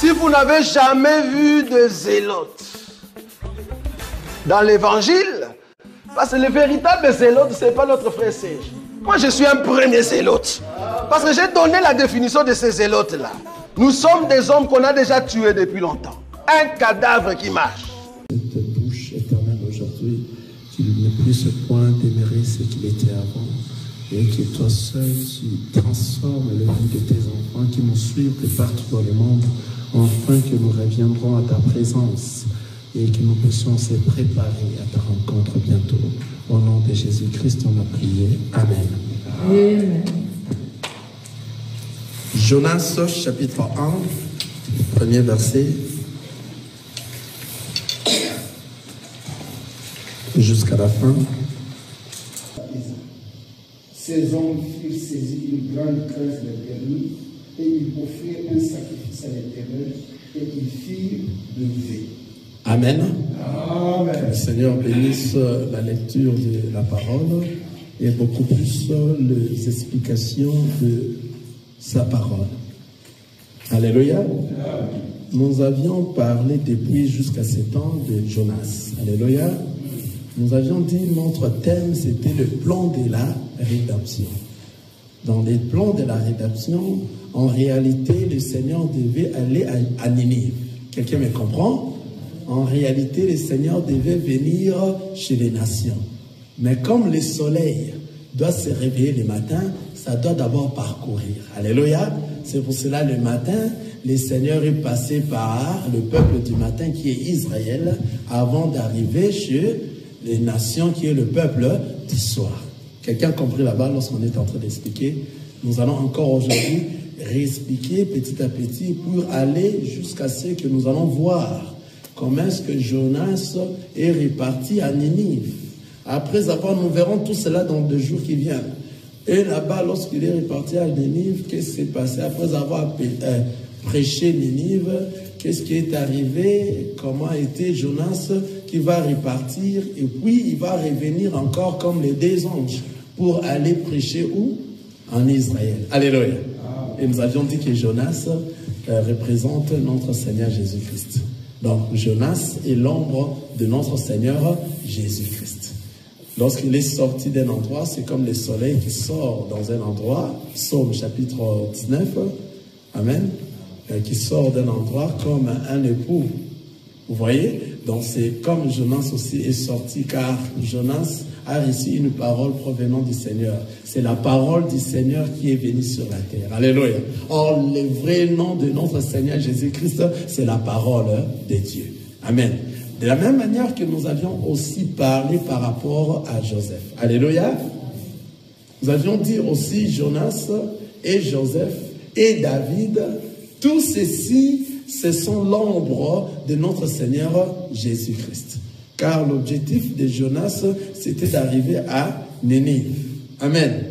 Si vous n'avez jamais vu de zélotes dans l'évangile, parce que le véritable zélote, ce n'est pas notre frère Serge. Moi, je suis un premier zélote. Parce que j'ai donné la définition de ces zélotes-là. Nous sommes des hommes qu'on a déjà tués depuis longtemps. Un cadavre qui marche. Cette bouche éternelle aujourd'hui, qu'il ne puisse point démérer ce qu'il était avant. Et que toi seul, tu transformes la vie de tes enfants qui nous suivent de partout dans le monde, afin que nous reviendrons à ta présence et que nous puissions se préparer à ta rencontre bientôt. Au nom de Jésus-Christ, on a prié. Amen. Amen. Jonas, chapitre 1, premier verset, jusqu'à la fin. Ces hommes furent saisis d'une grande crainte de permis et ils offrirent un sacrifice à l'Éternel et ils firent lever. Amen. Amen. Que le Seigneur bénisse la lecture de la parole et beaucoup plus les explications de sa parole. Alléluia. Amen. Nous avions parlé depuis jusqu'à ce temps de Jonas. Alléluia. Nous avions dit notre thème c'était le plan de la rédemption. Dans les plans de la rédemption, en réalité, le Seigneur devait aller à Ninive. Quelqu'un me comprend? En réalité, le Seigneur devait venir chez les nations. Mais comme le soleil doit se réveiller le matin, ça doit d'abord parcourir. Alléluia. C'est pour cela le matin, le Seigneur est passé par le peuple du matin qui est Israël avant d'arriver chez les nations qui est le peuple du soir. Quelqu'un a compris là-bas lorsqu'on est en train d'expliquer? Nous allons encore aujourd'hui réexpliquer petit à petit pour aller jusqu'à ce que nous allons voir comment est-ce que Jonas est reparti à Ninive. Après avoir, nous verrons tout cela dans 2 jours qui viennent. Et là-bas, lorsqu'il est reparti à Ninive, qu'est-ce qui s'est passé? Après avoir prêché Ninive, qu'est-ce qui est arrivé? Comment était Jonas qui va repartir? Et puis, il va revenir encore comme les 2 anges pour aller prêcher où? En Israël. Alléluia. Et nous avions dit que Jonas représente notre Seigneur Jésus-Christ. Donc, Jonas est l'ombre de notre Seigneur Jésus-Christ. Lorsqu'il est sorti d'un endroit, c'est comme le soleil qui sort dans un endroit. Psaume chapitre 19. Amen. Qui sort d'un endroit comme un époux. Vous voyez? Donc, c'est comme Jonas aussi est sorti, car Jonas a reçu une parole provenant du Seigneur. C'est la parole du Seigneur qui est venue sur la terre. Alléluia. Or, le vrai nom de notre Seigneur Jésus-Christ, c'est la parole de Dieu. Amen. De la même manière que nous avions aussi parlé par rapport à Joseph. Alléluia. Nous avions dit aussi Jonas et Joseph et David, tout ceci, ce sont l'ombre de notre Seigneur Jésus-Christ. Car l'objectif de Jonas, c'était d'arriver à Ninive. Amen.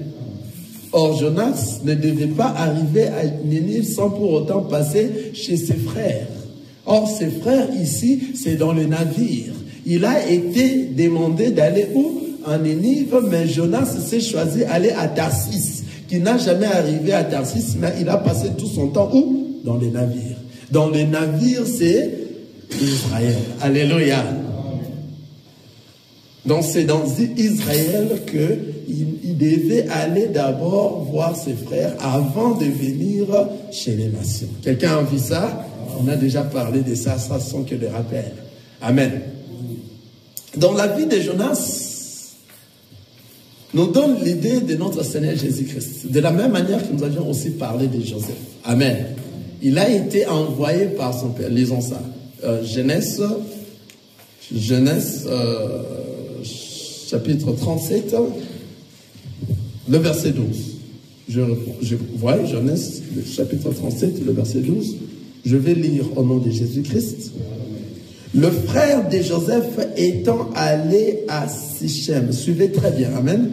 Or, Jonas ne devait pas arriver à Ninive sans pour autant passer chez ses frères. Or, ses frères ici, c'est dans le navire. Il a été demandé d'aller où? En Ninive, mais Jonas s'est choisi d'aller à Tarsis, qui n'a jamais arrivé à Tarsis, mais il a passé tout son temps où? Dans les navires. Dans les navires, c'est Israël. Alléluia. Donc c'est dans Israël qu'il devait aller d'abord voir ses frères avant de venir chez les nations. Quelqu'un a vu ça? On a déjà parlé de ça, ça sont que des rappels. Amen. Dans la vie de Jonas, nous donne l'idée de notre Seigneur Jésus-Christ. De la même manière que nous avions aussi parlé de Joseph. Amen. Il a été envoyé par son père. Lisons ça. Genèse chapitre 37, le verset 12. Je vois Genèse, chapitre 37, le verset 12. Je vais lire au nom de Jésus-Christ. Le frère de Joseph étant allé à Sichem. Suivez très bien. Amen.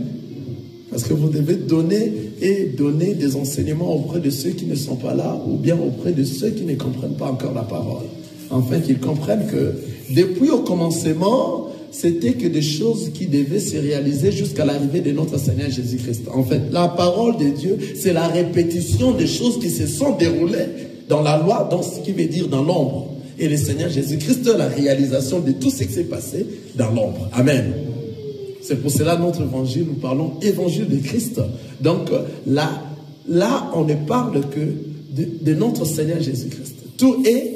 Parce que vous devez donner des enseignements auprès de ceux qui ne sont pas là ou bien auprès de ceux qui ne comprennent pas encore la parole. Afin qu'ils comprennent que depuis au commencement, c'était que des choses qui devaient se réaliser jusqu'à l'arrivée de notre Seigneur Jésus-Christ. En fait, la parole de Dieu, c'est la répétition des choses qui se sont déroulées dans la loi, dans ce qui veut dire dans l'ombre. Et le Seigneur Jésus-Christ, la réalisation de tout ce qui s'est passé dans l'ombre. Amen. C'est pour cela notre évangile, nous parlons évangile de Christ. Donc là on ne parle que de notre Seigneur Jésus-Christ. Tout est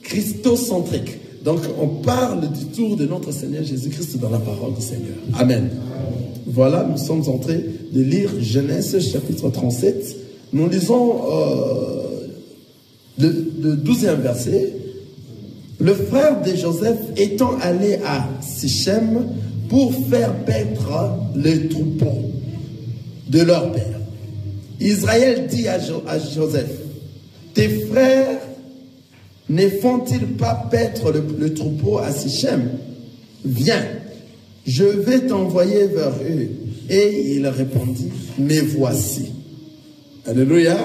christocentrique. Donc on parle du tour de notre Seigneur Jésus-Christ dans la parole du Seigneur. Amen. Voilà, nous sommes en train de lire Genèse chapitre 37. Nous lisons le 12e verset. Le frère de Joseph étant allé à Sichem pour faire paître les troupeaux de leur père, Israël dit à Joseph, tes frères ne font-ils pas paître le troupeau à Sichem? Viens, je vais t'envoyer vers eux. Et il répondit, mais voici. Alléluia.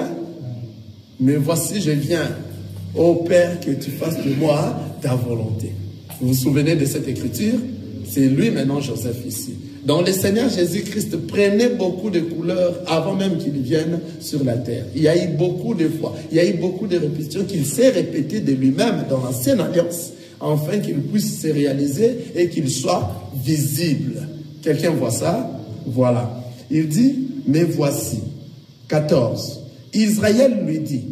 Mais voici, je viens. Ô Père, que tu fasses de moi ta volonté. Vous vous souvenez de cette écriture? C'est lui maintenant, Joseph, ici. Donc le Seigneur Jésus-Christ prenait beaucoup de couleurs avant même qu'il vienne sur la terre. Il y a eu beaucoup de fois, il y a eu beaucoup de répétitions qu'il s'est répété de lui-même dans l'ancienne alliance, afin qu'il puisse se réaliser et qu'il soit visible. Quelqu'un voit ça? Voilà. Il dit, mais voici. 14. Israël lui dit,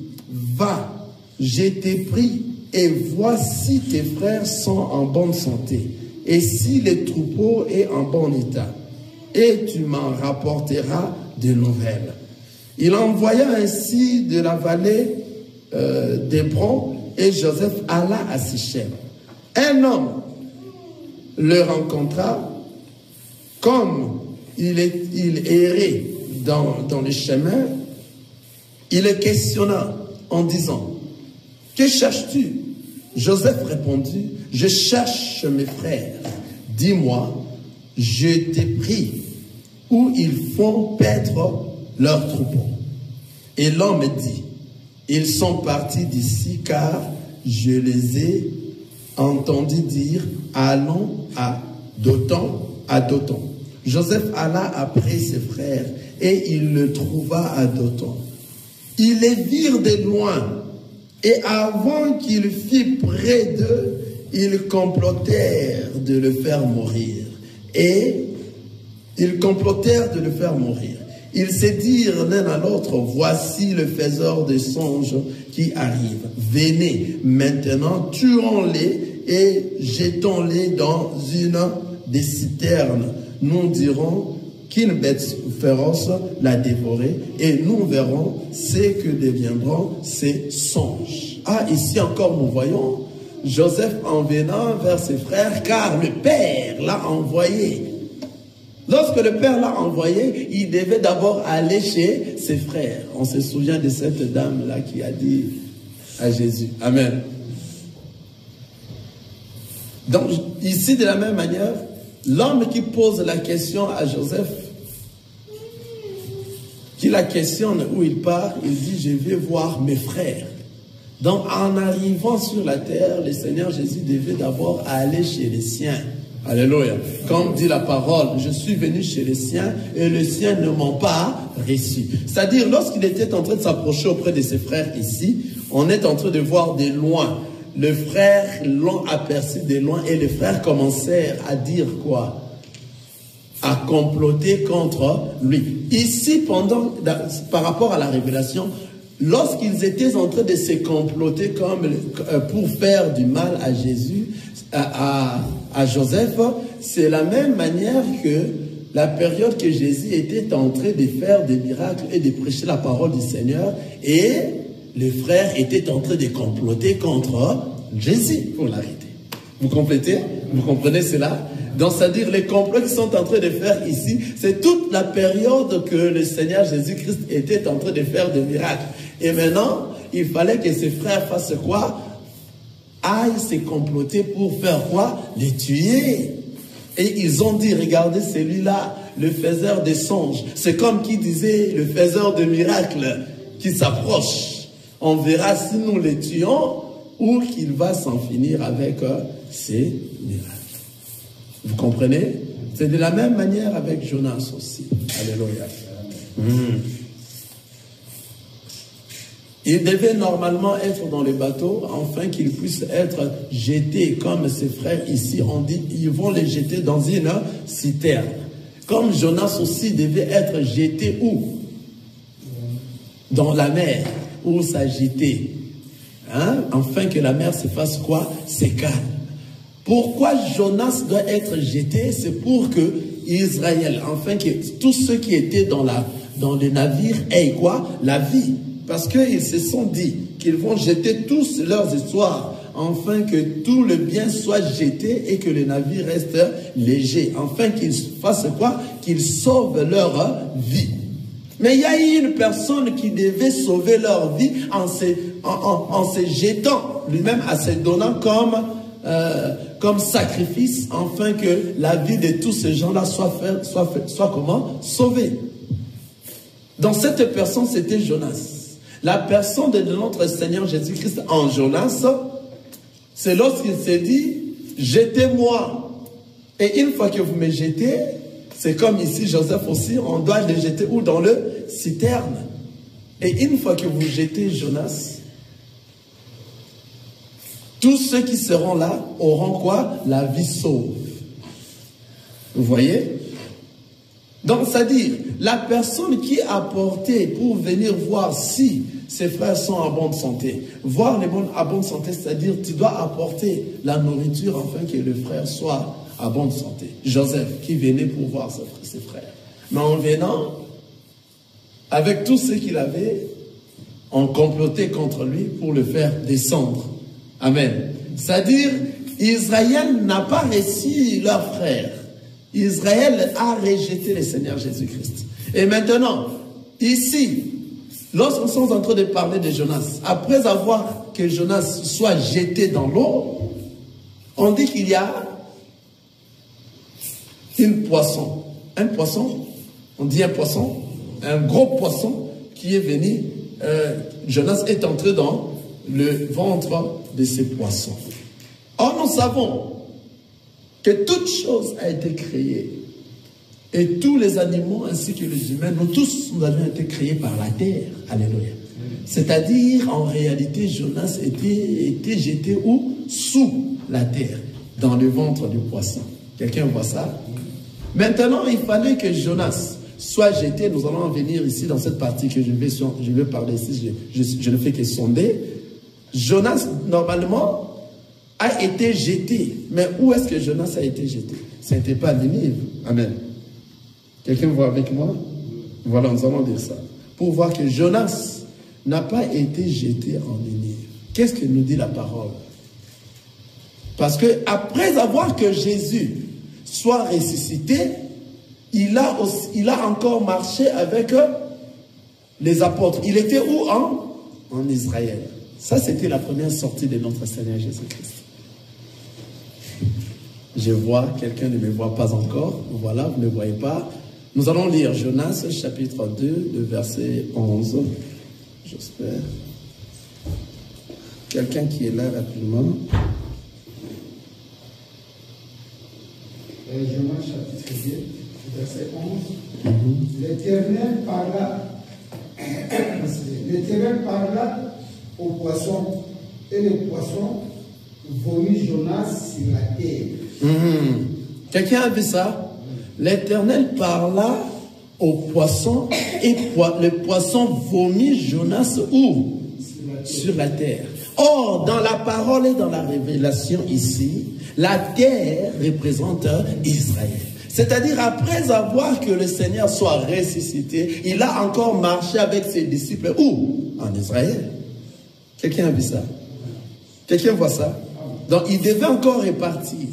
va, je t'ai pris et voici tes frères sont en bonne santé. Et si le troupeau est en bon état, et tu m'en rapporteras des nouvelles. Il envoya ainsi de la vallée d'Hébron, et Joseph alla à Sichem. Un homme le rencontra, comme il errait dans le chemin, il le questionna en disant, que cherches-tu? Joseph répondit, je cherche mes frères. Dis-moi, je t'ai pris où ils font paître leurs troupeaux. Et l'homme dit, ils sont partis d'ici car je les ai entendus dire, allons à Dothan. Joseph alla après ses frères et il le trouva à Dothan. Ils les virent de loin. Et avant qu'il fût près d'eux, ils complotèrent de le faire mourir. Ils se dirent l'un à l'autre, voici le faiseur des songes qui arrive. Venez, maintenant, tuons-les et jetons-les dans une des citernes. Nous dirons qu'une bête féroce l'a dévoré et nous verrons ce que deviendront ces songes. Ah, ici encore nous voyons Joseph en venant vers ses frères car le père l'a envoyé. Lorsque le père l'a envoyé, il devait d'abord aller chez ses frères. On se souvient de cette dame-là qui a dit à Jésus, Amen. Donc ici de la même manière, l'homme qui pose la question à Joseph, qui la questionne où il part, il dit, je vais voir mes frères. Donc en arrivant sur la terre, le Seigneur Jésus devait d'abord aller chez les siens. Alléluia. Comme dit la parole, je suis venu chez les siens et les siens ne m'ont pas reçu. C'est-à-dire, lorsqu'il était en train de s'approcher auprès de ses frères ici, on est en train de voir de loin. Les frères l'ont aperçu de loin et les frères commencèrent à dire quoi? À comploter contre lui. Ici, par rapport à la révélation, lorsqu'ils étaient en train de se comploter pour faire du mal à Jésus, à Joseph, c'est la même manière que la période que Jésus était en train de faire des miracles et de prêcher la parole du Seigneur, et les frères étaient en train de comploter contre Jésus pour l'arrêter. Vous comprenez cela? Donc, c'est-à-dire les complots qu'ils sont en train de faire ici, c'est toute la période que le Seigneur Jésus-Christ était en train de faire des miracles. Et maintenant, il fallait que ses frères fassent quoi? Aillent se comploter pour faire quoi? Les tuer. Et ils ont dit, regardez celui-là, le faiseur des songes. C'est comme qui disait le faiseur de miracles qui s'approche. On verra si nous les tuons ou qu'il va s'en finir avec ces miracles. Vous comprenez? C'est de la même manière avec Jonas aussi. Alléluia. Il devait normalement être dans le bateau afin qu'il puisse être jeté comme ses frères ici. On dit ils vont les jeter dans une citerne. Comme Jonas aussi devait être jeté où? Dans la mer, où s'agiter. Hein? Afin que la mer se fasse quoi? C'est calme. Pourquoi Jonas doit être jeté? C'est pour que Israël, afin que tous ceux qui étaient dans le navire aient quoi? La vie. Parce qu'ils se sont dit qu'ils vont jeter tous leurs histoires, afin que tout le bien soit jeté et que le navire reste léger. Afin qu'ils fassent quoi? Qu'ils sauvent leur vie. Mais il y a eu une personne qui devait sauver leur vie en se jetant lui-même, en se donnant comme sacrifice, afin que la vie de tous ces gens-là soit comment? Sauvée. Donc cette personne, c'était Jonas. La personne de notre Seigneur Jésus-Christ en Jonas, c'est lorsqu'il s'est dit, jetez-moi. Et une fois que vous me jetez, c'est comme ici Joseph aussi, on doit le jeter où? Dans le citerne. Et une fois que vous jetez Jonas, tous ceux qui seront là auront quoi? La vie sauve. Vous voyez? Donc, c'est-à-dire, la personne qui a porté pour venir voir si ses frères sont en bonne santé, voir les bonnes en bonne santé, c'est-à-dire, tu dois apporter la nourriture afin que le frère soit en bonne santé. Joseph, qui venait pour voir ses frères. Mais en venant, avec tout ce qu'il avait, on complotait contre lui pour le faire descendre. Amen. C'est-à-dire, Israël n'a pas reçu leur frère. Israël a rejeté le Seigneur Jésus-Christ. Et maintenant, ici, lorsqu'on est en train de parler de Jonas, après avoir que Jonas soit jeté dans l'eau, on dit qu'il y a un poisson, on dit un poisson, un gros poisson qui est venu, Jonas est entré dans le ventre de ces poissons. Or, nous savons que toute chose a été créée. Et tous les animaux ainsi que les humains, nous tous, nous avons été créés par la terre. Alléluia. C'est-à-dire, en réalité, Jonas était jeté où? Sous la terre, dans le ventre du poisson. Quelqu'un voit ça? Maintenant, il fallait que Jonas soit jeté. Nous allons en venir ici dans cette partie que je vais parler ici. Je ne fais que sonder. Jonas, normalement, a été jeté. Mais où est-ce que Jonas a été jeté? Ce n'était pas à Ninive. Amen. Quelqu'un voit avec moi? Voilà, nous allons dire ça. Pour voir que Jonas n'a pas été jeté en Ninive. Qu'est-ce que nous dit la parole? Parce que après avoir que Jésus soit ressuscité, il a encore marché avec les apôtres. Il était où? En Israël. Ça, c'était la première sortie de notre Seigneur Jésus-Christ. Je vois, quelqu'un ne me voit pas encore. Voilà, vous ne me voyez pas. Nous allons lire Jonas, chapitre 2, le verset 11. J'espère. Quelqu'un qui est là rapidement. Jonas, chapitre 2, verset 11. L'Éternel parla au poisson, et le poisson vomit Jonas sur la terre. Quelqu'un a vu ça? L'Éternel parla au poisson et le poisson vomit Jonas où? Sur la terre. Or, dans la parole et dans la révélation ici, la terre représente Israël. C'est-à-dire, après avoir que le Seigneur soit ressuscité, il a encore marché avec ses disciples où? En Israël. Quelqu'un a vu ça? Quelqu'un voit ça? Donc, il devait encore repartir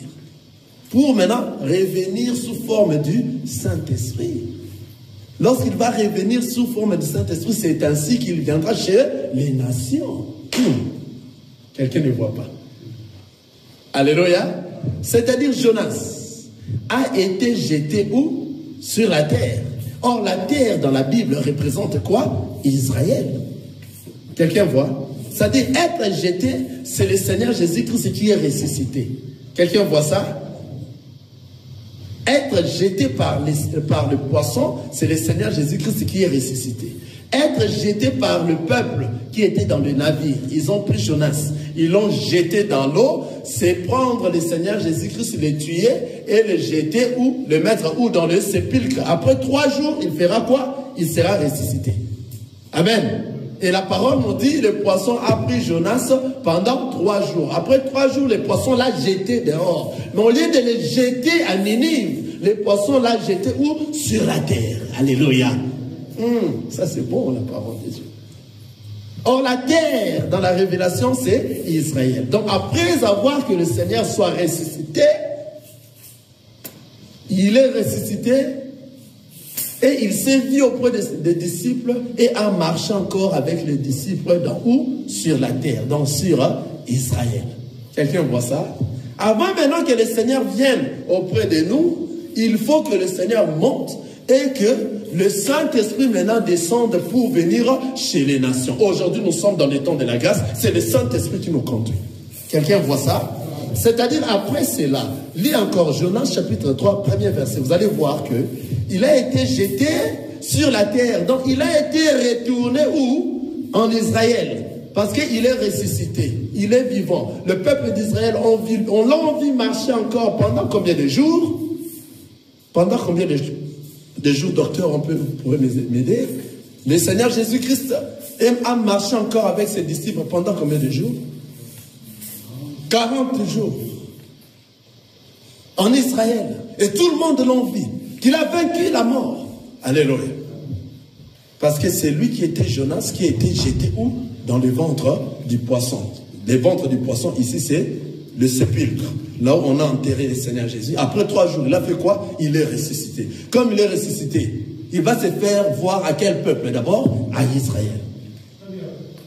pour maintenant revenir sous forme du Saint-Esprit. Lorsqu'il va revenir sous forme du Saint-Esprit, c'est ainsi qu'il viendra chez les nations. Quelqu'un ne voit pas. Alléluia. C'est-à-dire, Jonas a été jeté où? Sur la terre. Or, la terre dans la Bible représente quoi? Israël. Quelqu'un voit? C'est-à-dire, être jeté, c'est le Seigneur Jésus-Christ qui est ressuscité. Quelqu'un voit ça? Être jeté par le poisson, c'est le Seigneur Jésus-Christ qui est ressuscité. Être jeté par le peuple qui était dans le navire. Ils ont pris Jonas, ils l'ont jeté dans l'eau. C'est prendre le Seigneur Jésus-Christ, le tuer et le jeter ou le mettre où dans le sépulcre. Après 3 jours, il fera quoi? Il sera ressuscité. Amen. Et la parole nous dit, le poisson a pris Jonas pendant 3 jours. Après 3 jours, le poisson l'a jeté dehors. Mais au lieu de le jeter à Ninive, le poisson l'a jeté où? Sur la terre. Alléluia. Ça c'est bon, la parole de Dieu. Or la terre, dans la révélation, c'est Israël. Donc après avoir que le Seigneur soit ressuscité, il est ressuscité et il s'est vu auprès des disciples et a marché encore avec les disciples dans où? Sur la terre, donc sur Israël. Quelqu'un voit ça? Avant maintenant que le Seigneur vienne auprès de nous, il faut que le Seigneur monte et que le Saint-Esprit maintenant descende pour venir chez les nations. Aujourd'hui, nous sommes dans les temps de la grâce. C'est le Saint-Esprit qui nous conduit. Quelqu'un voit ça? C'est-à-dire, après cela, lis encore Jonas chapitre 3, premier verset. Vous allez voir que il a été jeté sur la terre. Donc, il a été retourné où? En Israël. Parce qu'il est ressuscité. Il est vivant. Le peuple d'Israël, on l'a envie marcher encore pendant combien de jours? Pendant combien de jours, docteur, vous pourrez m'aider? Le Seigneur Jésus-Christ a marché encore avec ses disciples pendant combien de jours? 40 jours. En Israël. Et tout le monde l'envie. Qu'il a vaincu la mort. Alléluia. Parce que c'est lui qui était Jonas, qui a été jeté où? Dans le ventre du poisson. Le ventre du poisson, ici, c'est le sépulcre. Là où on a enterré le Seigneur Jésus. Après 3 jours, il a fait quoi? Il est ressuscité. Comme il est ressuscité, il va se faire voir à quel peuple? D'abord, à Israël.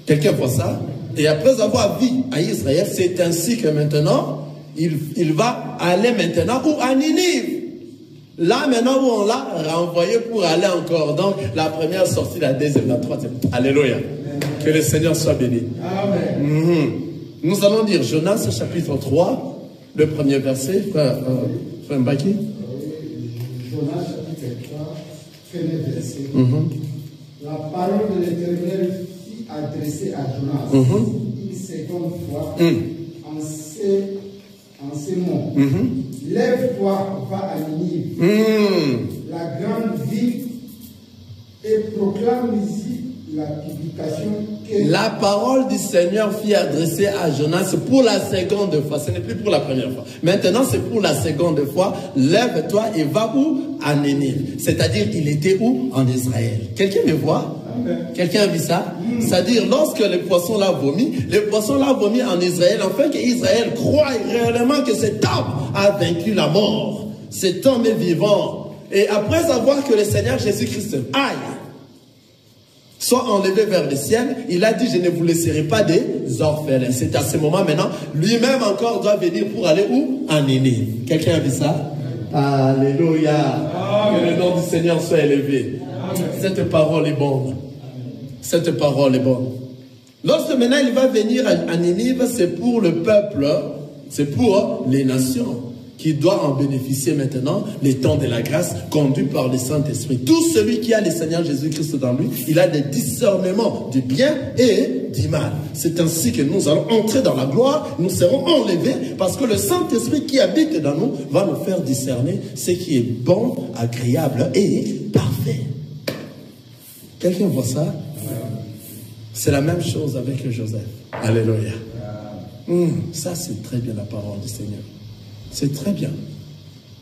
Quelqu'un voit ça? Et après avoir vu à Israël, c'est ainsi que maintenant, il va aller maintenant où? À Ninive. Là, maintenant, où on l'a renvoyé pour aller encore. Donc, la première sortie, la deuxième, la troisième. Alléluia. Que le Seigneur soit béni. Amen. Nous allons dire Jonas, chapitre 3, le premier verset. Frère Mbaki. Jonas, chapitre 3, premier verset. La parole de l'Éternel fut adressée à Jonas une seconde fois en ces mots. Lève-toi, va à Ninive, la grande ville, et proclame ici la publication que... La parole du Seigneur fut adressée à Jonas pour la seconde fois. Ce n'est plus pour la première fois. Maintenant, c'est pour la seconde fois. Lève-toi et va où? À Ninive. C'est-à-dire, il était où? En Israël. Quelqu'un me voit? Quelqu'un a vu ça? C'est-à-dire, lorsque le poisson l'a vomi en Israël, afin qu'Israël croie réellement que cet homme a vaincu la mort. Cet homme est vivant. Et après avoir que le Seigneur Jésus-Christ aille, soit enlevé vers le ciel, il a dit, je ne vous laisserai pas des orphelins. C'est à ce moment maintenant, lui-même encore doit venir pour aller où? À Ninive. Quelqu'un a vu ça? Alléluia. Que le nom du Seigneur soit élevé. Cette parole est bonne. Cette parole est bonne. Lorsque maintenant il va venir à Ninive, c'est pour le peuple, c'est pour les nations qui doivent en bénéficier maintenant, les temps de la grâce, conduit par le Saint-Esprit. Tout celui qui a le Seigneur Jésus-Christ dans lui, il a des discernements du bien et du mal. C'est ainsi que nous allons entrer dans la gloire, nous serons enlevés, parce que le Saint-Esprit qui habite dans nous va nous faire discerner ce qui est bon, agréable et parfait. Quelqu'un voit ça? C'est la même chose avec Joseph. Alléluia. Ça, c'est très bien la parole du Seigneur. C'est très bien.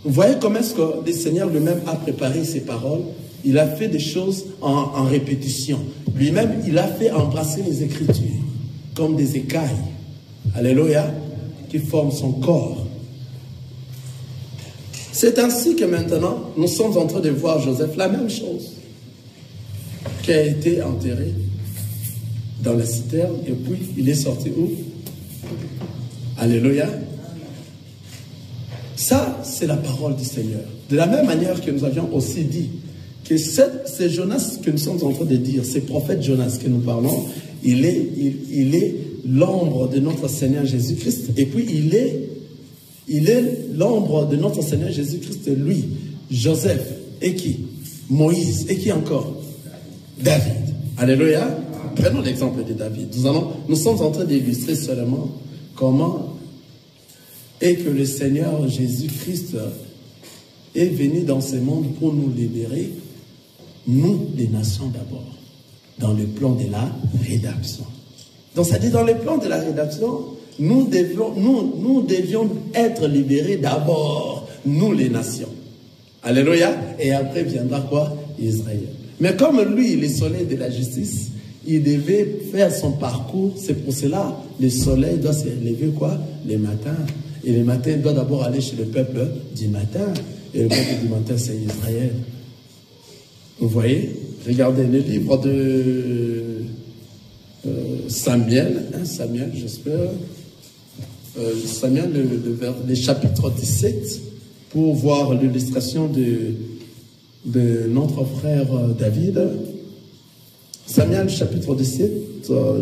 Vous voyez comment est-ce que le Seigneur lui-même a préparé ses paroles? Il a fait des choses en répétition. Lui-même, il a fait embrasser les Écritures comme des écailles. Alléluia. Qui forment son corps. C'est ainsi que maintenant, nous sommes en train de voir Joseph, la même chose, qui a été enterré dans la citerne, et puis il est sorti où? Alléluia. Ça, c'est la parole du Seigneur. De la même manière que nous avions aussi dit que c'est Jonas que nous sommes en train de dire, c'est prophète Jonas que nous parlons, il est l'ombre de notre Seigneur Jésus-Christ, et puis il est l'ombre de notre Seigneur Jésus-Christ, lui, Joseph, et qui? Moïse, et qui encore? David. Alléluia. Prenons l'exemple de David. Nous sommes en train d'illustrer seulement comment est que le Seigneur Jésus-Christ est venu dans ce monde pour nous libérer, nous, les nations d'abord, dans le plan de la rédemption. Donc, ça dit, dans le plan de la rédemption, nous devions être libérés d'abord, nous, les nations. Alléluia. Et après viendra quoi? Israël. Mais comme lui, le soleil de la justice, il devait faire son parcours. C'est pour cela le soleil doit se lever quoi? Le matin. Et le matin, il doit d'abord aller chez le peuple du matin. Et le peuple du matin, c'est Israël. Vous voyez? Regardez le livre de Samuel, Samuel, j'espère. Samuel, le chapitre 17, pour voir l'illustration de notre frère David. Samuel, chapitre 17,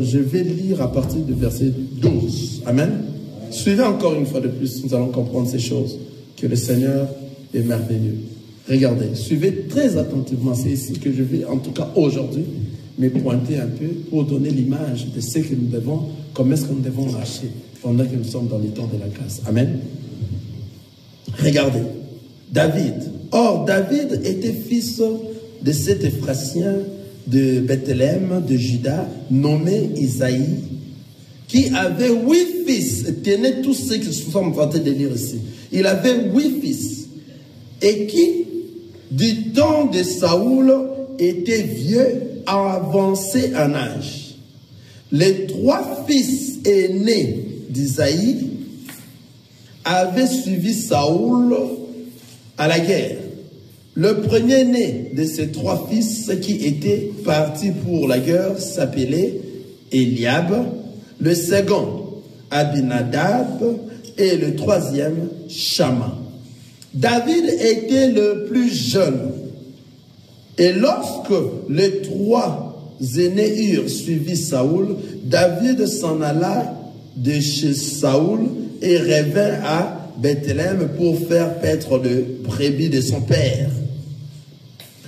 je vais lire à partir du verset 12. Amen. Suivez encore une fois de plus, nous allons comprendre ces choses, que le Seigneur est merveilleux. Regardez, suivez très attentivement, c'est ici que je vais, en tout cas aujourd'hui, me pointer un peu pour donner l'image de ce que nous devons, comment est-ce que nous devons marcher pendant que nous sommes dans les temps de la grâce. Amen. Regardez, David. Or, David était fils de cet Ephrathien de Bethléem, de Juda, nommé Isaïe, qui avait 8 fils. Tenez tous ceux que nous sommes en train de lire ici. Il avait 8 fils. Et qui, du temps de Saoul, était vieux, avancé en âge. Les 3 fils aînés d'Isaïe avaient suivi Saoul à la guerre. Le premier-né de ces 3 fils qui étaient partis pour la guerre s'appelait Eliab, le second Abinadab et le troisième Shama. David était le plus jeune. Et lorsque les 3 aînés eurent suivi Saoul, David s'en alla de chez Saoul et revint à Bethléem pour faire paître le brebis de son père.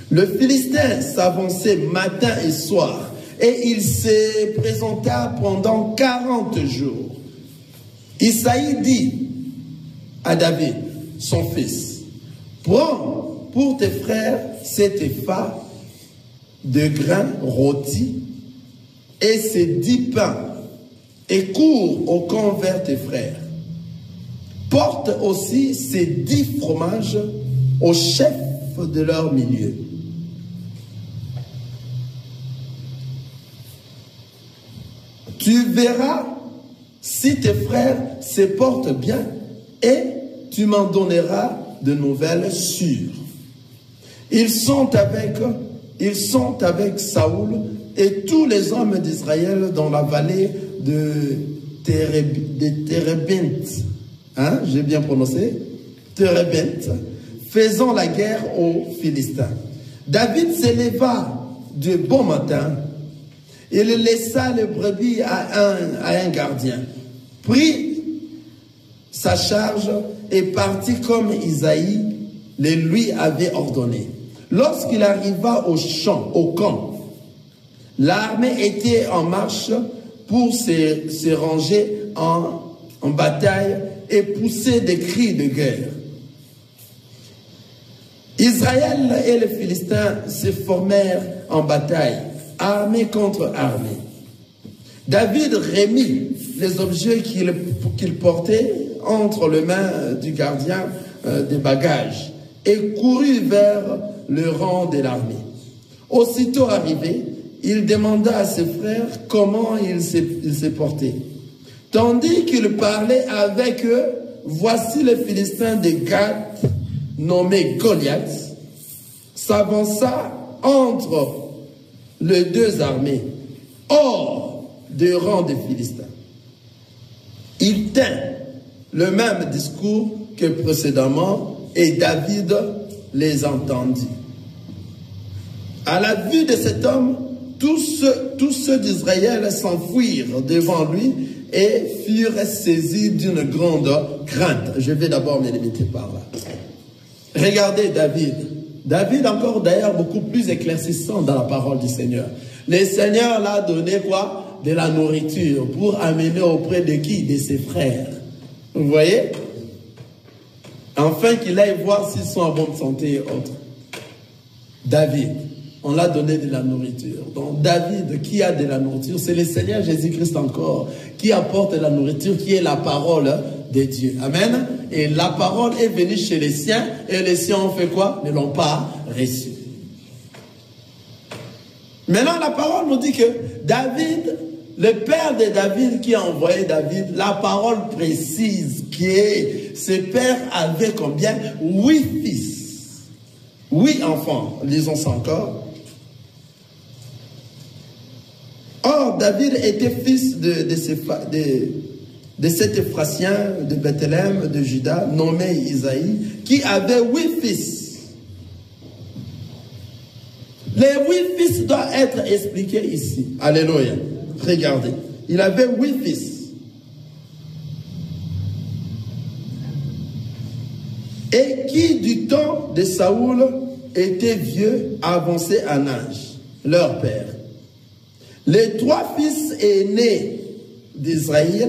Le Philistin s'avançait matin et soir, et il se présenta pendant 40 jours. Isaïe dit à David, son fils, prends pour tes frères cet épha de grains rôtis et ces 10 pains, et cours au camp vers tes frères. Porte aussi ces 10 fromages au chef de leur milieu. Tu verras si tes frères se portent bien et tu m'en donneras de nouvelles sûres. Ils sont avec Saoul et tous les hommes d'Israël dans la vallée de Térébinth. Hein, j'ai bien prononcé? Térébinth, faisant la guerre aux Philistins. David s'éleva de bon matin. Il laissa le brebis à un gardien, prit sa charge et partit comme Isaïe le lui avait ordonné. Lorsqu'il arriva au camp, l'armée était en marche pour se ranger en bataille et pousser des cris de guerre. Israël et les Philistins se formèrent en bataille, armée contre armée. David remit les objets qu'il portait entre les mains du gardien des bagages et courut vers le rang de l'armée. Aussitôt arrivé, il demanda à ses frères comment il se portait. Tandis qu'il parlait avec eux, voici le Philistin de Gath, nommé Goliath, s'avança entre les 2 armées, hors du rang des Philistins. Il tint le même discours que précédemment et David les entendit. À la vue de cet homme, tous ceux d'Israël s'enfuirent devant lui et furent saisis d'une grande crainte. Je vais d'abord me limiter par là. Regardez David. David encore d'ailleurs beaucoup plus éclaircissant dans la parole du Seigneur. Le Seigneur l'a donné quoi? De la nourriture pour amener auprès de qui? De ses frères. Vous voyez? Afin qu'il aille voir s'ils sont en bonne santé et autres. David, on l'a donné de la nourriture. Donc David, qui a de la nourriture? C'est le Seigneur Jésus-Christ encore, qui apporte la nourriture, qui est la parole de Dieu. Amen. Et la parole est venue chez les siens, et les siens ont fait quoi? Ne l'ont pas reçue. Maintenant, la parole nous dit que David, le père de David qui a envoyé David, la parole précise que ce père avait combien? 8 fils. 8 enfants. Lisons ça encore. Or, David était fils de cet Ephratien de Bethléem, de Juda, nommé Isaïe, qui avait 8 fils. Les 8 fils doivent être expliqués ici. Alléluia. Regardez. Il avait 8 fils. Et qui, du temps de Saoul, étaient vieux, avancés en âge, leur père. Les 3 fils aînés d'Isaïe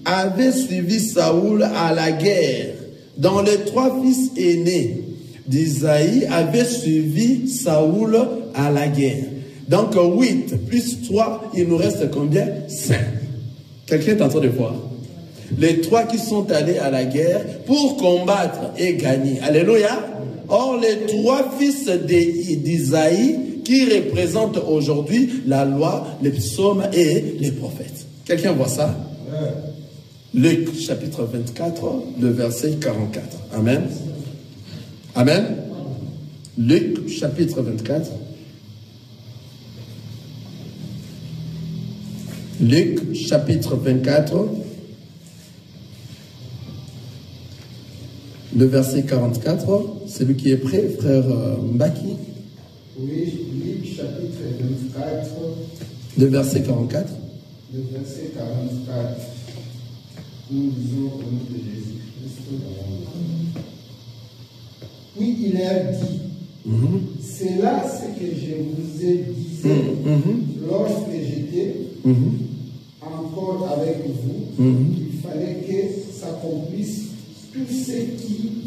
avaient suivi Saoul à la guerre. Dans les 3 fils aînés d'Isaïe avaient suivi Saoul à la guerre. Donc 8 plus 3, il nous reste combien? 5. Quelqu'un est en train de voir? Les 3 qui sont allés à la guerre pour combattre et gagner. Alléluia. Or, les 3 fils d'Isaïe qui représentent aujourd'hui la loi, les psaumes et les prophètes. Quelqu'un voit ça? Luc chapitre 24, le verset 44. Amen. Amen. Luc chapitre 24. Luc chapitre 24. Le verset 44, celui qui est prêt, frère Mbaki. Oui, Luc chapitre 24. Le verset 44. Le verset 44. Nous lisons au nom de Jésus-Christ. Oui, il a dit, c'est là ce que je vous ai dit lorsque j'étais encore avec vous, il fallait que s'accomplisse tout ce qui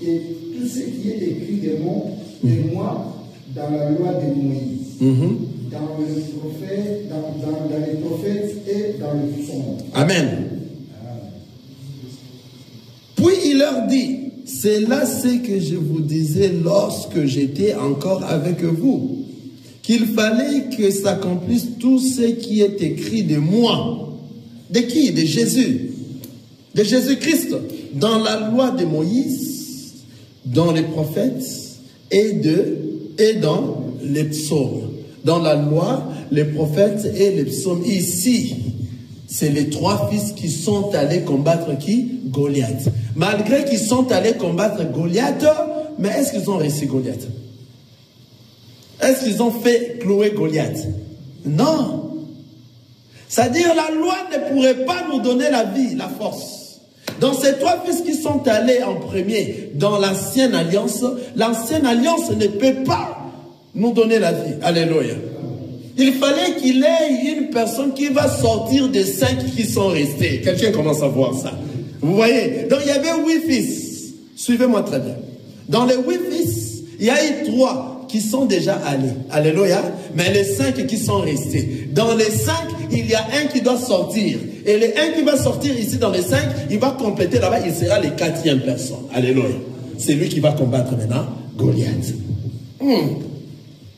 est écrit de moi dans la loi de Moïse, dans les prophètes et dans le psaume. Amen. Puis il leur dit, c'est là ce que je vous disais lorsque j'étais encore avec vous, qu'il fallait que s'accomplisse tout ce qui est écrit de moi. De qui? De Jésus. De Jésus-Christ. Dans la loi de Moïse, dans les prophètes et dans les psaumes. Dans la loi, les prophètes et les psaumes. Ici, c'est les 3 fils qui sont allés combattre qui? Goliath. Malgré qu'ils sont allés combattre Goliath, mais est-ce qu'ils ont réussi Goliath? Est-ce qu'ils ont fait clouer Goliath? Non. C'est-à-dire la loi ne pourrait pas nous donner la vie, la force. Dans ces 3 fils qui sont allés en premier dans l'ancienne alliance ne peut pas nous donner la vie. Alléluia. Il fallait qu'il ait une personne qui va sortir des 5 qui sont restés. Quelqu'un commence à voir ça. Vous voyez? Donc il y avait 8 fils. Suivez-moi très bien. Dans les 8 fils, il y a eu 3 qui sont déjà allés. Alléluia. Mais les 5 qui sont restés. Dans les 5, il y a un qui doit sortir. Et le 1 qui va sortir ici dans les 5, il va compléter là-bas, il sera le 4e personne. Alléluia. C'est lui qui va combattre maintenant Goliath.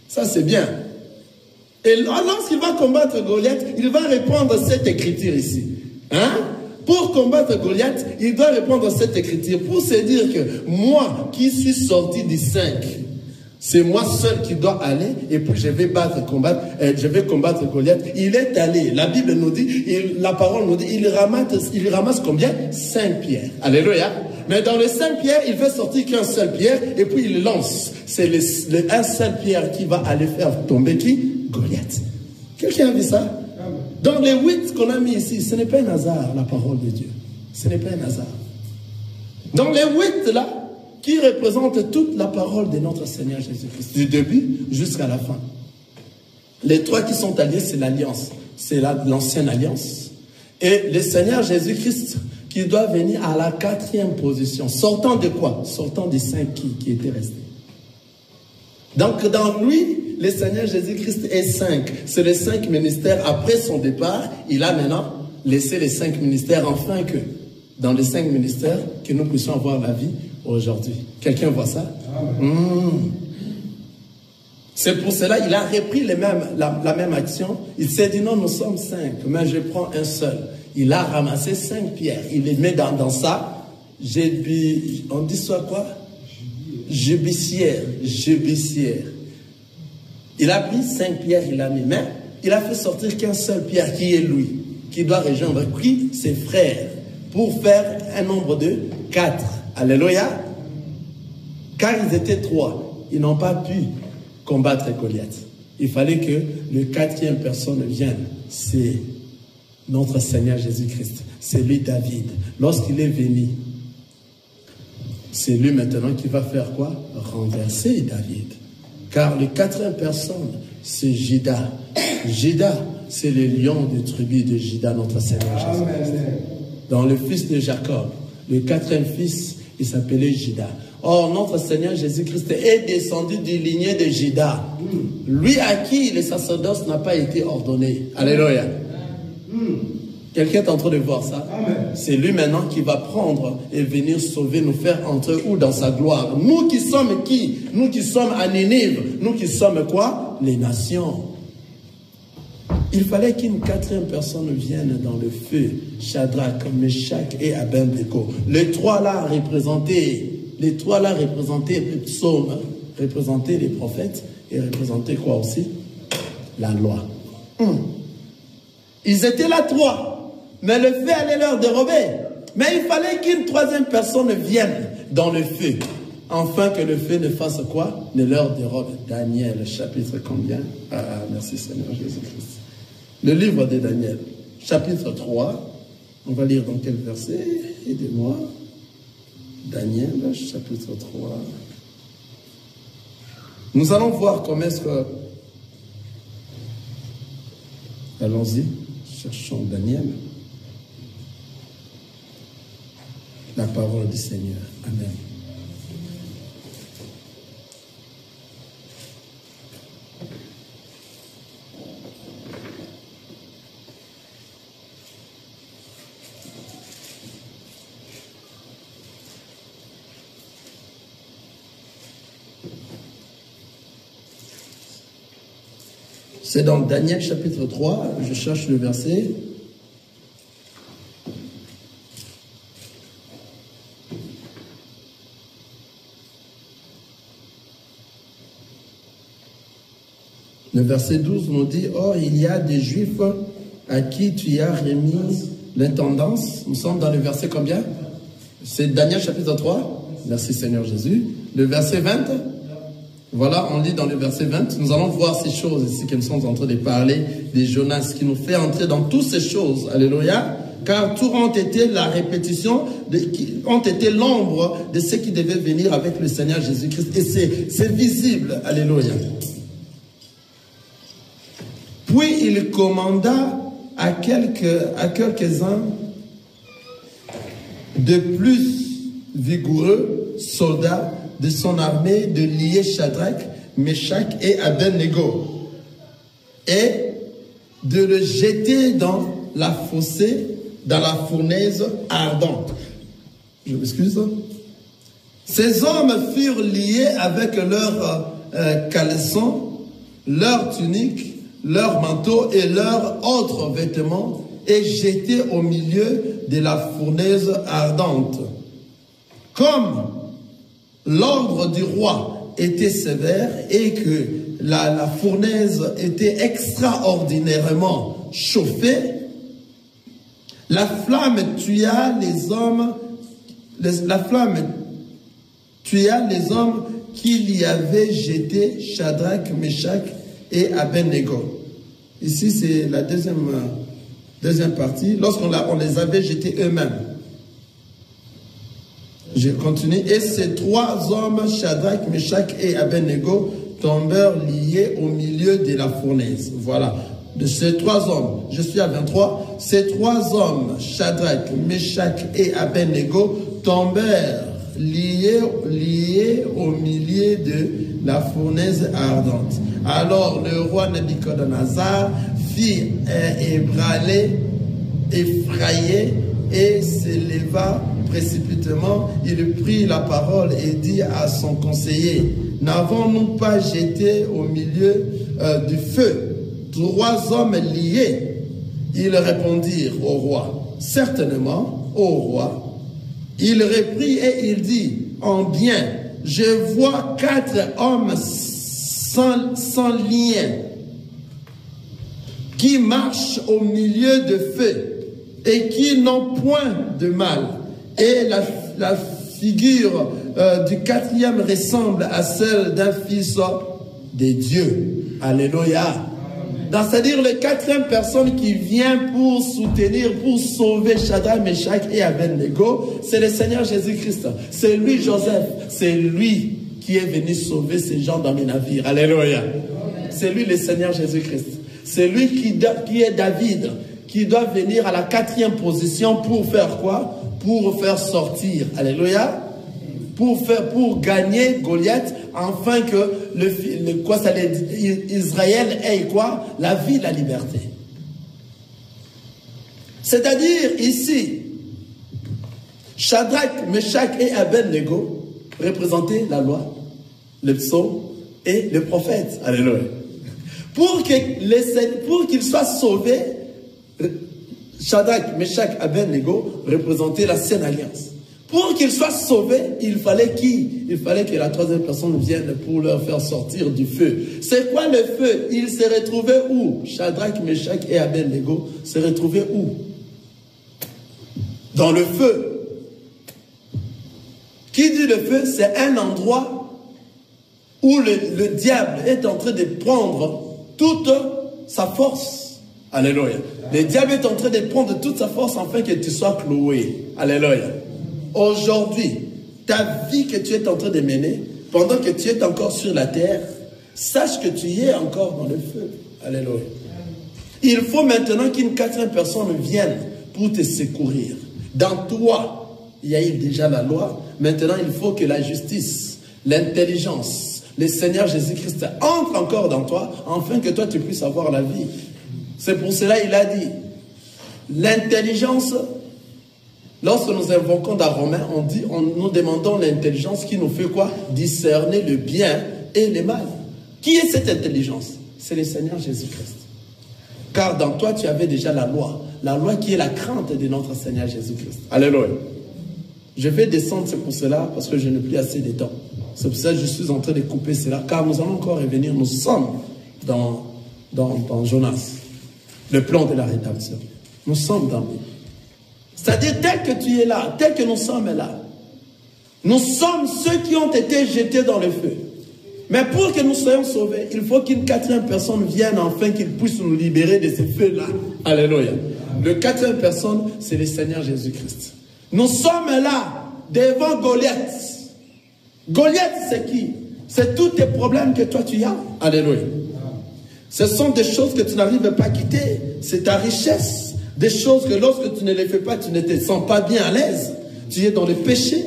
Ça c'est bien. Et lorsqu'il va combattre Goliath, il va répondre cette écriture ici. Hein? Pour combattre Goliath, il doit répondre cette écriture pour se dire que moi qui suis sorti du 5, c'est moi seul qui dois aller et puis je vais combattre Goliath. Il est allé. La Bible nous dit, la parole nous dit, il ramasse combien? 5 pierres. Alléluia. Mais dans les 5 pierres, il fait sortir qu'un seul pierre et puis il lance. C'est un seul pierre qui va aller faire tomber qui? Goliath. Quelqu'un a vu ça? Dans les 8 qu'on a mis ici, ce n'est pas un hasard, la parole de Dieu. Ce n'est pas un hasard. Dans les 8 là, qui représente toute la parole de notre Seigneur Jésus-Christ, du début jusqu'à la fin. Les trois qui sont alliés, c'est l'alliance, c'est l'ancienne alliance. Et le Seigneur Jésus-Christ qui doit venir à la 4e position. Sortant de quoi? Sortant des 5 qui étaient restés. Donc dans lui, le Seigneur Jésus-Christ est 5. C'est les 5 ministères. Après son départ, il a maintenant laissé les 5 ministères, afin que dans les 5 ministères, que nous puissions avoir la vie aujourd'hui. Quelqu'un voit ça? C'est pour cela qu'il a repris la même action. Il s'est dit non, nous sommes 5, mais je prends un seul. Il a ramassé 5 pierres. Il les met dans ça. On dit soit quoi? Jubissière. Il a pris 5 pierres, il a mis. Mais il a fait sortir qu'un seul pierre qui est lui, qui doit rejoindre ses frères pour faire un nombre de 4. Alléluia. Car ils étaient 3. Ils n'ont pas pu combattre Goliath. Il fallait que le 4e personne vienne. C'est notre Seigneur Jésus-Christ. C'est lui David. Lorsqu'il est venu, c'est lui maintenant qui va faire quoi? Renverser David. Car le 4e personne, c'est Judas. Judas, c'est le lion de tribu de Judas, notre Seigneur Jésus-Christ. Dans le fils de Jacob, le 4e fils, il s'appelait Judas. Or, notre Seigneur Jésus-Christ est descendu du lignée de Judas. Lui à qui le sacerdoce n'a pas été ordonné. Alléluia. Quelqu'un est en train de voir ça? C'est lui maintenant qui va prendre et venir sauver, nous faire entrer où dans sa gloire. Nous qui sommes qui? Nous qui sommes à Ninive. Nous qui sommes quoi? Les nations. Il fallait qu'une 4e personne vienne dans le feu. Shadrach, Meshach et Abednego. Les trois là représentaient les psaumes, représentaient les prophètes et représentaient quoi aussi? La loi. Ils étaient là 3, mais le feu allait leur dérober. Mais il fallait qu'une 3e personne vienne dans le feu, afin que le feu ne fasse quoi? Ne leur dérobe. Daniel, chapitre combien? Merci Seigneur Jésus-Christ. Le livre de Daniel, chapitre 3. On va lire dans quel verset? Aidez-moi. Daniel, chapitre 3. Nous allons voir comment est-ce que... Allons-y, cherchons Daniel. La parole du Seigneur. Amen. C'est dans Daniel chapitre 3, je cherche le verset. Le verset 12 nous dit, « Or, il y a des Juifs à qui tu as remis l'intendance. » Nous sommes dans le verset combien? C'est Daniel chapitre 3. Merci Seigneur Jésus. Le verset 20. Voilà, on lit dans le verset 20. Nous allons voir ces choses ici que nous sommes en train de parler des Jonas, qui nous fait entrer dans toutes ces choses. Alléluia. Car tout ont été la répétition, ont été l'ombre de ce qui devait venir avec le Seigneur Jésus-Christ. Et c'est visible. Alléluia. Puis il commanda à quelques-uns de plus vigoureux soldats de son armée de lier Shadrach, Meshach et Abednego et de le jeter dans la fossée, dans la fournaise ardente. Je m'excuse. Ces hommes furent liés avec leurs caleçons, leurs tuniques, leurs manteaux et leurs autres vêtements et jetés au milieu de la fournaise ardente. Comme l'ordre du roi était sévère et que la fournaise était extraordinairement chauffée, la flamme tua les hommes qui y avaient jeté Shadrach, Meshach et Abednego. Ici, c'est la deuxième partie. Lorsqu'on les avait jetés eux-mêmes. Je continue. Et ces trois hommes, Shadrach, Meshach et Abednego, tombèrent liés au milieu de la fournaise. Voilà. De ces trois hommes, je suis à 23. Ces trois hommes, Shadrach, Meshach et Abednego, tombèrent liés au milieu de la fournaise ardente. Alors le roi Nabuchodonosor fit ébranler, effrayé, et s'éleva précipitamment. Il prit la parole et dit à son conseiller: n'avons-nous pas jeté au milieu du feu trois hommes liés? Ils répondirent au roi: certainement, ô roi. Il reprit et il dit: en bien, je vois 4 hommes sans lien qui marchent au milieu de feu et qui n'ont point de mal. Et la figure du quatrième ressemble à celle d'un fils de Dieu. Alléluia. C'est-à-dire la quatrième personne qui vient pour soutenir, pour sauver Shadrach, Meshach et Abednego, c'est le Seigneur Jésus-Christ. C'est lui, Joseph. C'est lui qui est venu sauver ces gens dans les navires. Alléluia. C'est lui le Seigneur Jésus-Christ. C'est lui qui est David, qui doit venir à la 4e position pour faire quoi? Pour faire sortir. Alléluia. Pour gagner Goliath, afin que Israël ait quoi? La vie, la liberté. C'est-à-dire ici, Shadrach, Meshach et Abednego représentaient la loi, le psaume et le prophète. Alléluia. Pour qu'ils soient sauvés, Shadrach, Meshach, Abednego représentaient la Sainte Alliance. Pour qu'ils soient sauvés, il fallait qui? Il fallait que la 3e personne vienne pour leur faire sortir du feu. C'est quoi le feu? Ils se retrouvaient où? Shadrach, Meshach et Abednego se retrouvaient où? Dans le feu. Qui dit le feu? C'est un endroit où le diable est en train de prendre toute sa force. Alléluia. Le diable est en train de prendre toute sa force afin que tu sois cloué. Alléluia. Aujourd'hui, ta vie que tu es en train de mener, pendant que tu es encore sur la terre, sache que tu y es encore dans le feu. Alléluia. Il faut maintenant qu'une 4e personne vienne pour te secourir. Dans toi, il y a eu déjà la loi. Maintenant, il faut que la justice, l'intelligence, le Seigneur Jésus-Christ entre encore dans toi, afin que toi tu puisses avoir la vie. C'est pour cela qu'il a dit, l'intelligence. Lorsque nous invoquons dans Romains, nous demandons l'intelligence qui nous fait quoi? Discerner le bien et le mal. Qui est cette intelligence? C'est le Seigneur Jésus-Christ. Car dans toi, tu avais déjà la loi qui est la crainte de notre Seigneur Jésus-Christ. Alléluia. Je vais descendre, c'est pour cela, parce que je n'ai plus assez de temps. C'est pour ça que je suis en train de couper cela, car nous allons encore revenir. Nous sommes dans Jonas, le plan de la rédemption. Nous sommes dans lui. C'est-à-dire, tel que tu es là, tel que nous sommes là, nous sommes ceux qui ont été jetés dans le feu. Mais pour que nous soyons sauvés, il faut qu'une 4e personne vienne afin qu'il puisse nous libérer de ces feux-là. Alléluia. Le 4e personne, c'est le Seigneur Jésus-Christ. Nous sommes là, devant Goliath. Goliath, c'est qui? C'est tous tes problèmes que toi tu as. Alléluia. Ce sont des choses que tu n'arrives pas à quitter. C'est ta richesse. Des choses que lorsque tu ne les fais pas, tu ne te sens pas bien à l'aise. Tu es dans le péché.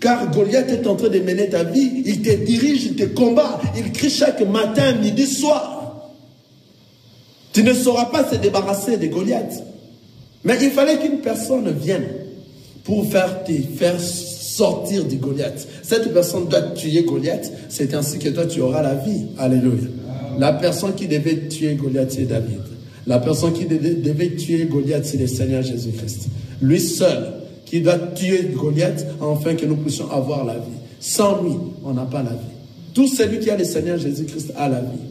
Car Goliath est en train de mener ta vie. Il te dirige, il te combat. Il crie chaque matin, midi, soir. Tu ne sauras pas se débarrasser de Goliath. Mais il fallait qu'une personne vienne pour te faire sortir du Goliath. Cette personne doit tuer Goliath. C'est ainsi que toi, tu auras la vie. Alléluia. La personne qui devait tuer Goliath, c'est David. La personne qui devait tuer Goliath, c'est le Seigneur Jésus-Christ. Lui seul qui doit tuer Goliath afin que nous puissions avoir la vie. Sans lui, on n'a pas la vie. Tout celui qui a le Seigneur Jésus-Christ a la vie.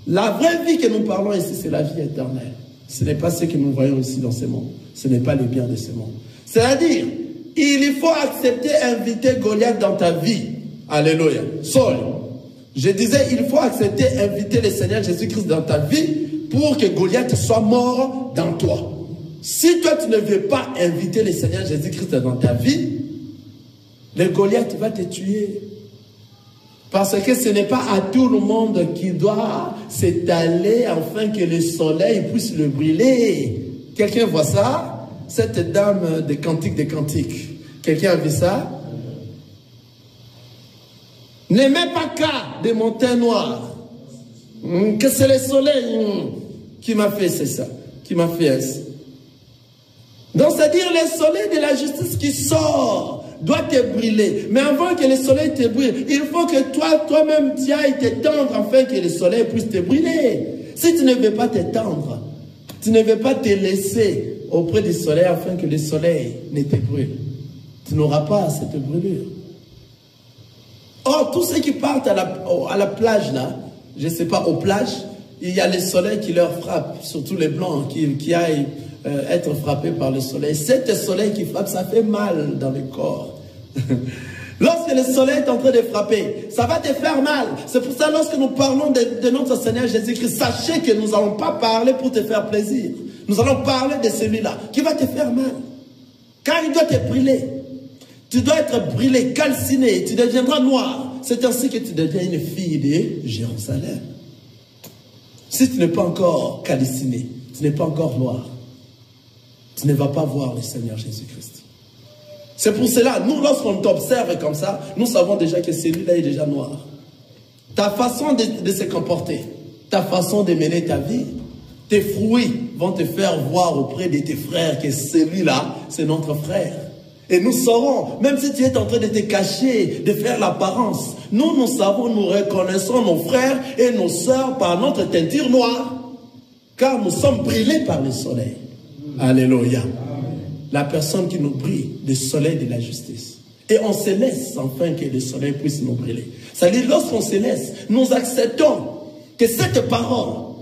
La vraie vie que nous parlons ici, c'est la vie éternelle. Ce n'est pas ce que nous voyons ici dans ce monde. Ce n'est pas les biens de ce monde. C'est-à-dire, il faut accepter, inviter Goliath dans ta vie. Alléluia. Saul. Je disais, il faut accepter, inviter le Seigneur Jésus-Christ dans ta vie pour que Goliath soit mort dans toi. Si toi, tu ne veux pas inviter le Seigneur Jésus-Christ dans ta vie, Le Goliath va te tuer. Parce que ce n'est pas à tout le monde qui doit s'étaler afin que le soleil puisse le brûler. Quelqu'un voit ça? Cette dame des cantiques des cantiques. Quelqu'un a vu ça? Ne mets pas cas des montagnes noires. Que c'est le soleil qui m'a fait, c'est ça. Qui m'a fait ça. Donc, c'est-à-dire le soleil de la justice qui sort doit te brûler. Mais avant que le soleil te brûle, il faut que toi-même, tu ailles t'étendre afin que le soleil puisse te brûler. Si tu ne veux pas t'étendre, tu ne veux pas te laisser auprès du soleil afin que le soleil ne te brûle, tu n'auras pas cette brûlure. Or, tous ceux qui partent à la plage, là, je ne sais pas, aux plages, il y a le soleil qui leur frappe, surtout les blancs qui aillent être frappés par le soleil. Cet soleil qui frappe, ça fait mal dans le corps. Lorsque le soleil est en train de frapper, ça va te faire mal. C'est pour ça, lorsque nous parlons de notre Seigneur Jésus-Christ, sachez que nous n'allons pas parler pour te faire plaisir. Nous allons parler de celui-là qui va te faire mal. Car il doit te brûler. Tu dois être brûlé, calciné, tu deviendras noir. C'est ainsi que tu deviens une fille de Jérusalem. Si tu n'es pas encore calciné, tu n'es pas encore noir, tu ne vas pas voir le Seigneur Jésus-Christ. C'est pour cela, nous, lorsqu'on t'observe comme ça, nous savons déjà que celui-là est déjà noir. Ta façon de se comporter, ta façon de mener ta vie, tes fruits vont te faire voir auprès de tes frères que celui-là, c'est notre frère. Et nous saurons, même si tu es en train de te cacher, de faire l'apparence, nous savons, nous reconnaissons nos frères et nos sœurs par notre teinture noire, car nous sommes brûlés par le soleil. Alléluia. La personne qui nous brille, le soleil de la justice. Et on se laisse afin que le soleil puisse nous brûler. C'est-à-dire, lorsqu'on se laisse, nous acceptons que cette parole,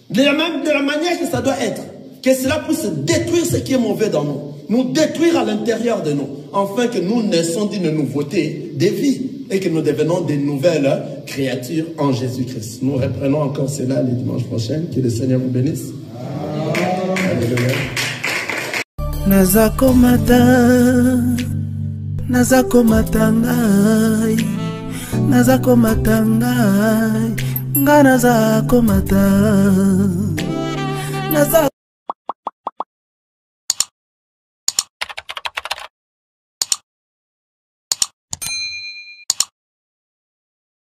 de la manière que ça doit être, que cela puisse détruire ce qui est mauvais dans nous détruire à l'intérieur de nous, afin que nous naissons d'une nouveauté de vie et que nous devenons de nouvelles créatures en Jésus-Christ. Nous reprenons encore cela le dimanche prochain. Que le Seigneur vous bénisse. Alléluia. Nazako matangai, nazako matangai, nga nazako matangai.